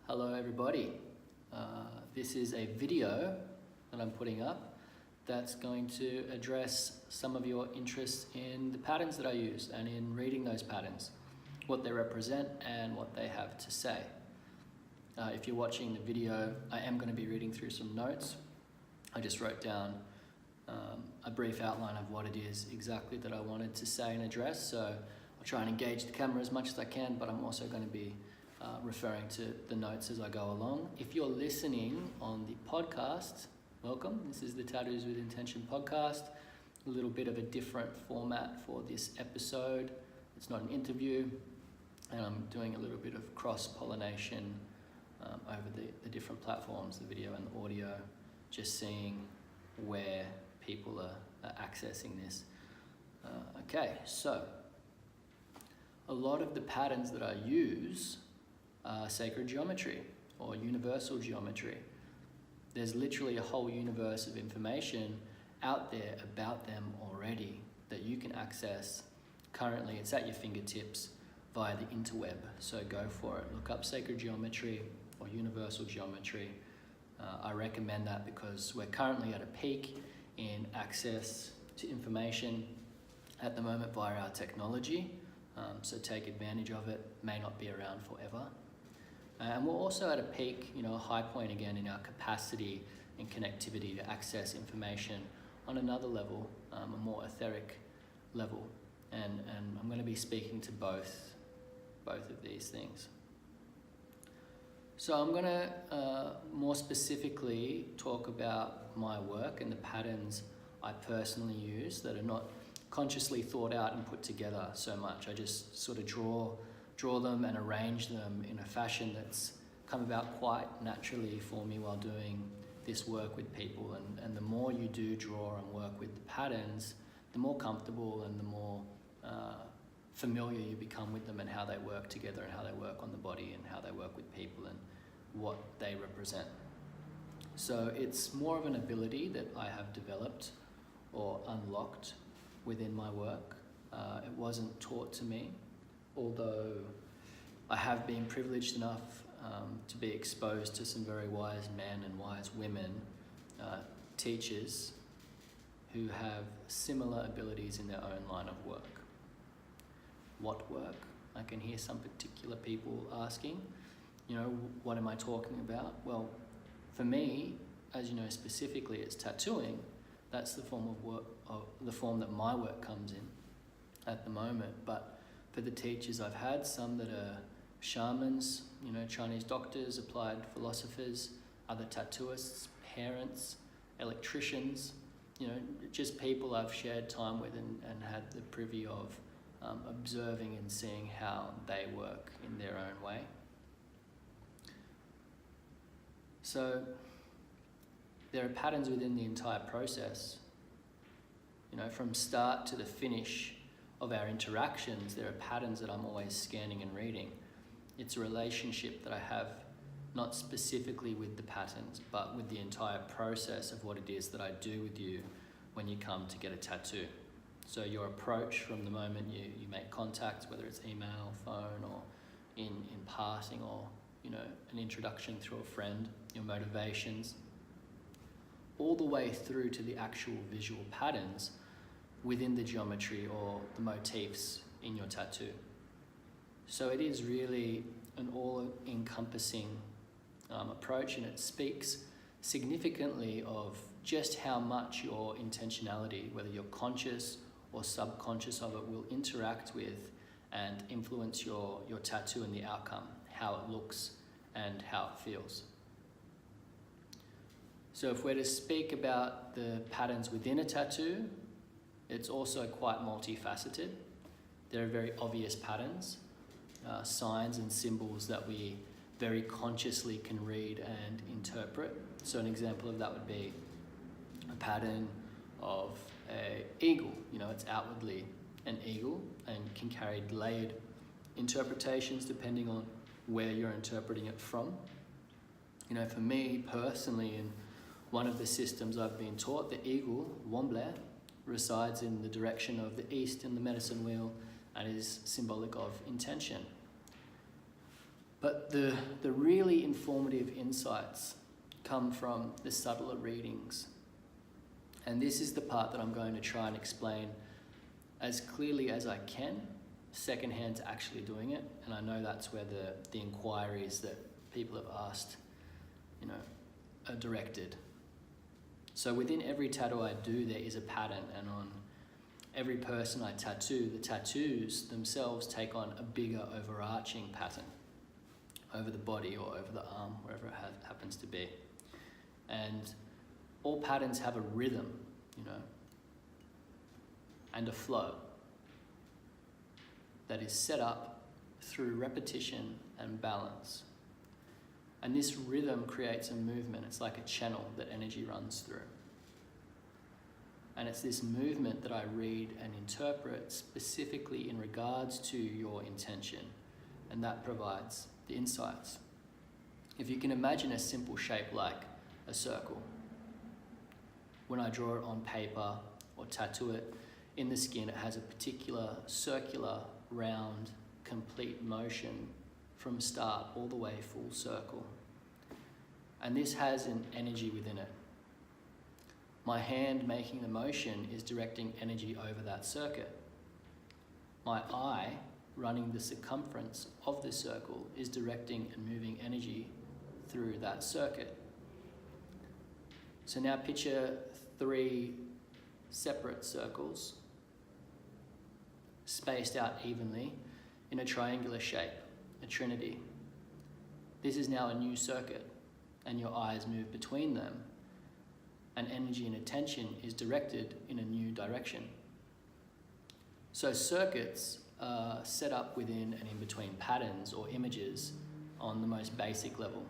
Hello everybody. This is a video that I'm putting up that's going to address some of your interests in the patterns that I use and in reading those patterns, what they represent and what they have to say. If you're watching the video, I am going to be reading through some notes. I just wrote down a brief outline of what it is exactly that I wanted to say and address, so I'll try and engage the camera as much as I can, but I'm also going to be referring to the notes as I go along. If you're listening on the podcast, welcome. This is the Tattoos with Intention podcast. A little bit of a different format for this episode. It's not an interview, and I'm doing a little bit of cross-pollination over the different platforms, the video and the audio, just seeing where people are accessing this. Okay, so a lot of the patterns that I use sacred geometry or universal geometry. There's literally a whole universe of information out there about them already that you can access currently. It's at your fingertips via the interweb, so go for it. Look up sacred geometry or universal geometry. I recommend that because we're currently at a peak in access to information at the moment via our technology, so take advantage of it. May not be around forever. And we're also at a peak, a high point again in our capacity and connectivity to access information on another level, a more etheric level. And I'm going to be speaking to both of these things. So I'm going to more specifically talk about my work and the patterns I personally use that are not consciously thought out and put together so much. I just sort of draw them and arrange them in a fashion that's come about quite naturally for me while doing this work with people. And the more you do draw and work with the patterns, the more comfortable and the more familiar you become with them and how they work together and how they work on the body and how they work with people and what they represent. So it's more of an ability that I have developed or unlocked within my work. It wasn't taught to me, although I have been privileged enough to be exposed to some very wise men and wise women, teachers, who have similar abilities in their own line of work. What work? I can hear some particular people asking, what am I talking about? Well, for me, as you know, specifically it's tattooing. That's the form of work, the form that my work comes in at the moment. But for the teachers I've had, some that are shamans, Chinese doctors, applied philosophers, other tattooists, parents, electricians, just people I've shared time with and had the privy of observing and seeing how they work in their own way. So there are patterns within the entire process. From start to the finish of our interactions, there are patterns that I'm always scanning and reading. It's a relationship that I have, not specifically with the patterns, but with the entire process of what it is that I do with you when you come to get a tattoo. So your approach from the moment you make contact, whether it's email, phone, or in passing, or an introduction through a friend, your motivations, all the way through to the actual visual patterns within the geometry or the motifs in your tattoo. So it is really an all-encompassing approach, and it speaks significantly of just how much your intentionality, whether you're conscious or subconscious of it, will interact with and influence your tattoo and the outcome, how it looks and how it feels. So if we're to speak about the patterns within a tattoo, it's also quite multifaceted. There are very obvious patterns, signs and symbols that we very consciously can read and interpret. So an example of that would be a pattern of an eagle. It's outwardly an eagle and can carry layered interpretations depending on where you're interpreting it from. For me personally, in one of the systems I've been taught, the eagle, Womble, resides in the direction of the east in the medicine wheel and is symbolic of intention. But the really informative insights come from the subtler readings. And this is the part that I'm going to try and explain as clearly as I can, secondhand to actually doing it. And I know that's where the inquiries that people have asked, are directed. So within every tattoo I do, there is a pattern, and on every person I tattoo, the tattoos themselves take on a bigger overarching pattern over the body or over the arm, wherever it happens to be. And all patterns have a rhythm, and a flow that is set up through repetition and balance. And this rhythm creates a movement. It's like a channel that energy runs through. And it's this movement that I read and interpret specifically in regards to your intention. And that provides the insights. If you can imagine a simple shape like a circle, when I draw it on paper or tattoo it in the skin, it has a particular circular, round, complete motion from start all the way full circle. And this has an energy within it. My hand making the motion is directing energy over that circuit. My eye running the circumference of the circle is directing and moving energy through that circuit. So now picture 3 separate circles spaced out evenly in a triangular shape, a trinity. This is now a new circuit, and your eyes move between them, and energy and attention is directed in a new direction. So circuits are set up within and in between patterns or images on the most basic level.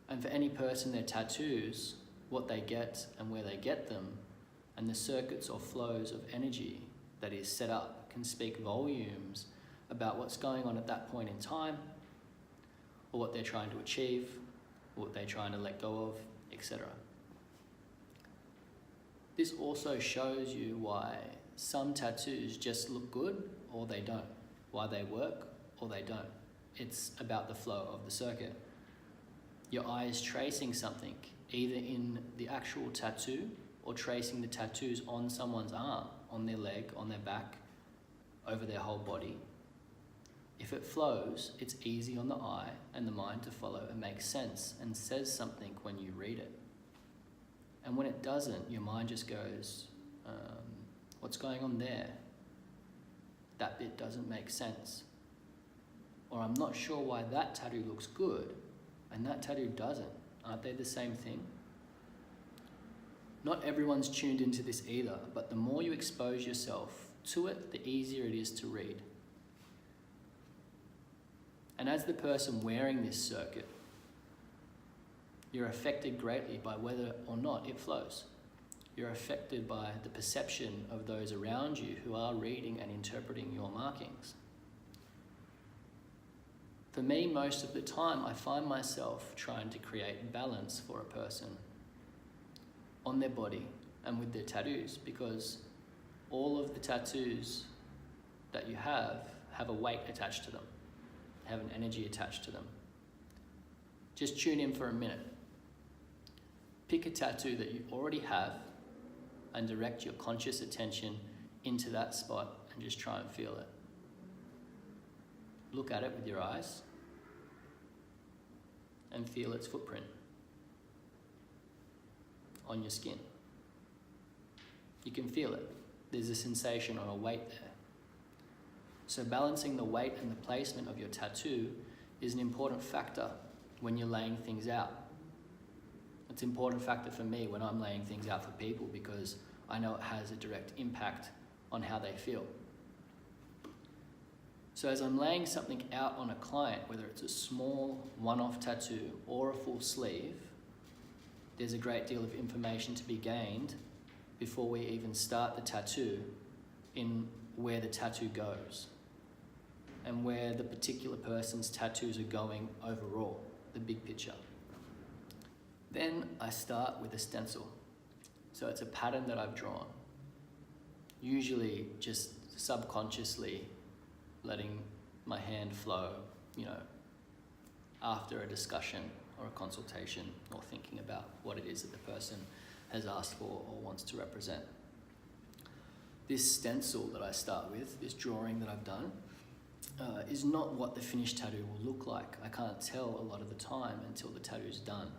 And for any person, their tattoos, what they get and where they get them, and the circuits or flows of energy that is set up can speak volumes about what's going on at that point in time, or what they're trying to achieve, or what they're trying to let go of, etc. This also shows you why some tattoos just look good or they don't, why they work or they don't. It's about the flow of the circuit. Your eye is tracing something, either in the actual tattoo or tracing the tattoos on someone's arm, on their leg, on their back, over their whole body. If it flows, it's easy on the eye and the mind to follow and makes sense and says something when you read it. And when it doesn't, your mind just goes, what's going on there? That bit doesn't make sense. Or I'm not sure why that tattoo looks good and that tattoo doesn't. Aren't they the same thing? Not everyone's tuned into this either, but the more you expose yourself to it, the easier it is to read. And as the person wearing this circuit, you're affected greatly by whether or not it flows. You're affected by the perception of those around you who are reading and interpreting your markings. For me, most of the time, I find myself trying to create balance for a person on their body and with their tattoos, because all of the tattoos that you have a weight attached to them, have an energy attached to them. Just tune in for a minute. Pick a tattoo that you already have and direct your conscious attention into that spot and just try and feel it. Look at it with your eyes and feel its footprint on your skin. You can feel it. There's a sensation or a weight there. So balancing the weight and the placement of your tattoo is an important factor when you're laying things out. It's an important factor for me when I'm laying things out for people, because I know it has a direct impact on how they feel. So as I'm laying something out on a client, whether it's a small one-off tattoo or a full sleeve, there's a great deal of information to be gained before we even start the tattoo in where the tattoo goes and where the particular person's tattoos are going overall, the big picture. Then I start with a stencil. So it's a pattern that I've drawn, usually just subconsciously letting my hand flow, after a discussion or a consultation, or thinking about what it is that the person has asked for or wants to represent. This stencil that I start with, this drawing that I've done, is not what the finished tattoo will look like. I can't tell a lot of the time until the tattoo's done.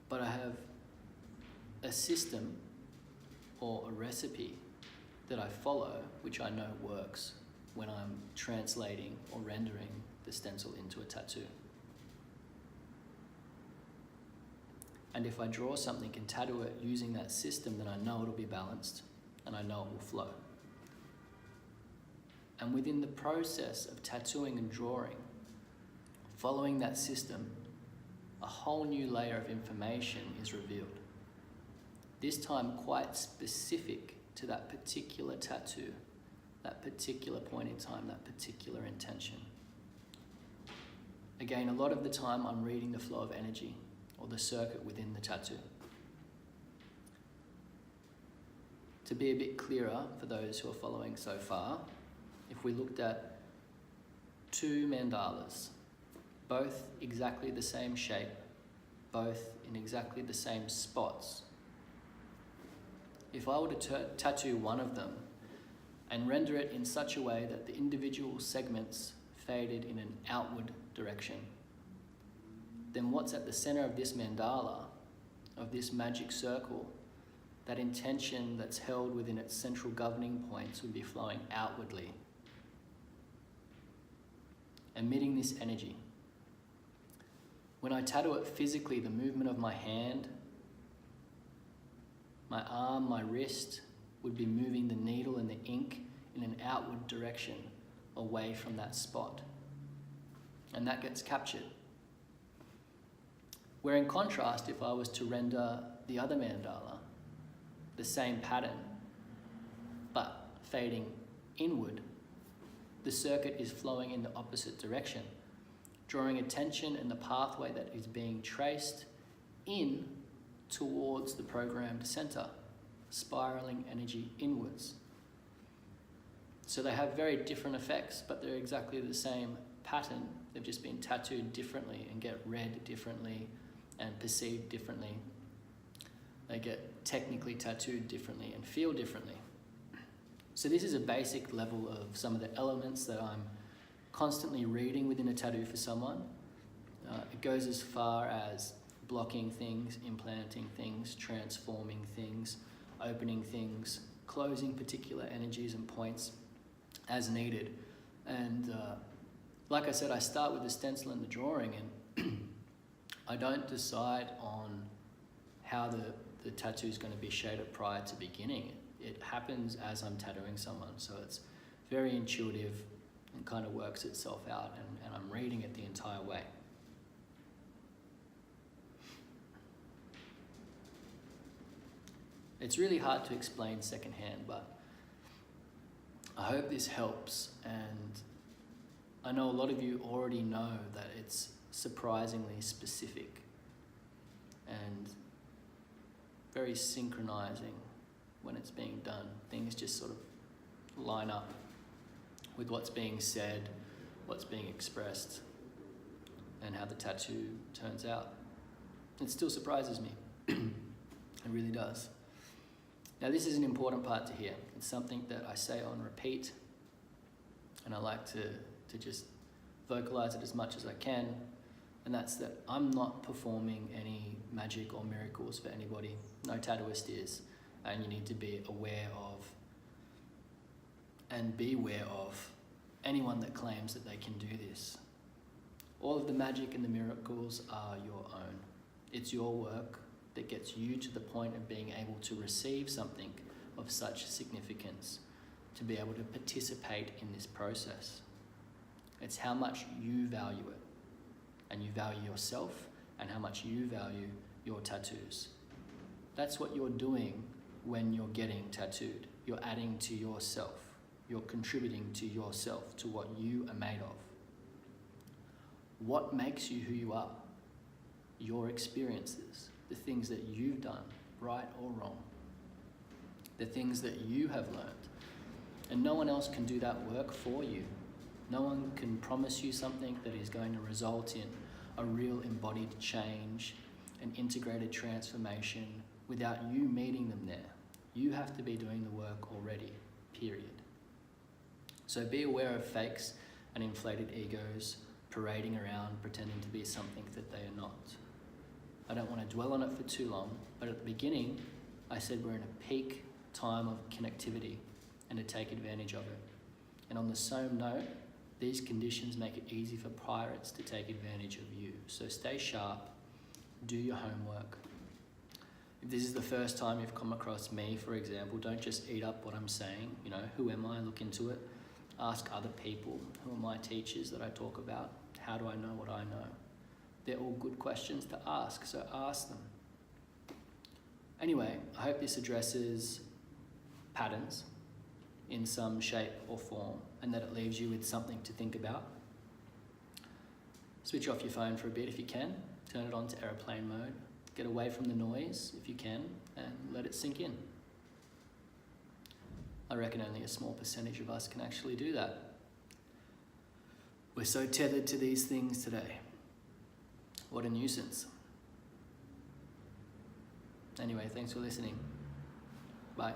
But I have a system or a recipe that I follow, which I know works when I'm translating or rendering the stencil into a tattoo. And if I draw something and tattoo it using that system, then I know it'll be balanced and I know it will flow. And within the process of tattooing and drawing, following that system, a whole new layer of information is revealed. This time quite specific to that particular tattoo, that particular point in time, that particular intention. Again, a lot of the time I'm reading the flow of energy or the circuit within the tattoo. To be a bit clearer for those who are following so far, if we looked at two mandalas, both exactly the same shape, both in exactly the same spots, if I were to tattoo one of them and render it in such a way that the individual segments faded in an outward direction, then what's at the center of this mandala, of this magic circle, that intention that's held within its central governing points would be flowing outwardly, emitting this energy. When I tattoo it physically, the movement of my hand, my arm, my wrist would be moving the needle and the ink in an outward direction away from that spot. And that gets captured. Where in contrast, if I was to render the other mandala, the same pattern, but fading inward, the circuit is flowing in the opposite direction, drawing attention and the pathway that is being traced in towards the programmed center, spiraling energy inwards. So they have very different effects, but they're exactly the same pattern. They've just been tattooed differently and get read differently and perceived differently. They get technically tattooed differently and feel differently. So this is a basic level of some of the elements that I'm constantly reading within a tattoo for someone. It goes as far as blocking things, implanting things, transforming things, opening things, closing particular energies and points as needed. And like I said, I start with the stencil and the drawing, and I don't decide on how the tattoo is going to be shaded prior to beginning. It happens as I'm tattooing someone, so it's very intuitive and kind of works itself out, and I'm reading it the entire way. It's really hard to explain secondhand, but I hope this helps, and I know a lot of you already know that it's surprisingly specific and very synchronizing when it's being done. Things just sort of line up with what's being said, what's being expressed, and how the tattoo turns out. It still surprises me. It really does. Now, this is an important part to hear. It's something that I say on repeat, and I like to just vocalize it as much as I can, and that's that I'm not performing any magic or miracles for anybody. No tattooist is, and you need to be aware of and beware of anyone that claims that they can do this. All of the magic and the miracles are your own. It's your work that gets you to the point of being able to receive something of such significance, to be able to participate in this process. It's how much you value it, and you value yourself, and how much you value your tattoos. That's what you're doing when you're getting tattooed. You're adding to yourself. You're contributing to yourself, to what you are made of. What makes you who you are? Your experiences, the things that you've done, right or wrong, the things that you have learned. And no one else can do that work for you. No one can promise you something that is going to result in a real embodied change, an integrated transformation, without you meeting them there. You have to be doing the work already, period. So be aware of fakes and inflated egos parading around pretending to be something that they are not. I don't want to dwell on it for too long, but at the beginning, I said we're in a peak time of connectivity and to take advantage of it. And on the same note, these conditions make it easy for pirates to take advantage of you. So stay sharp, do your homework. If this is the first time you've come across me, for example, don't just eat up what I'm saying. You know, who am I? Look into it. Ask other people. Who are my teachers that I talk about? How do I know what I know? They're all good questions to ask, so ask them. Anyway, I hope this addresses patterns in some shape or form, and that it leaves you with something to think about. Switch off your phone for a bit if you can. Turn it on to airplane mode. Get away from the noise if you can, and let it sink in. I reckon only a small percentage of us can actually do that. We're so tethered to these things today. What a nuisance. Anyway, thanks for listening. Bye.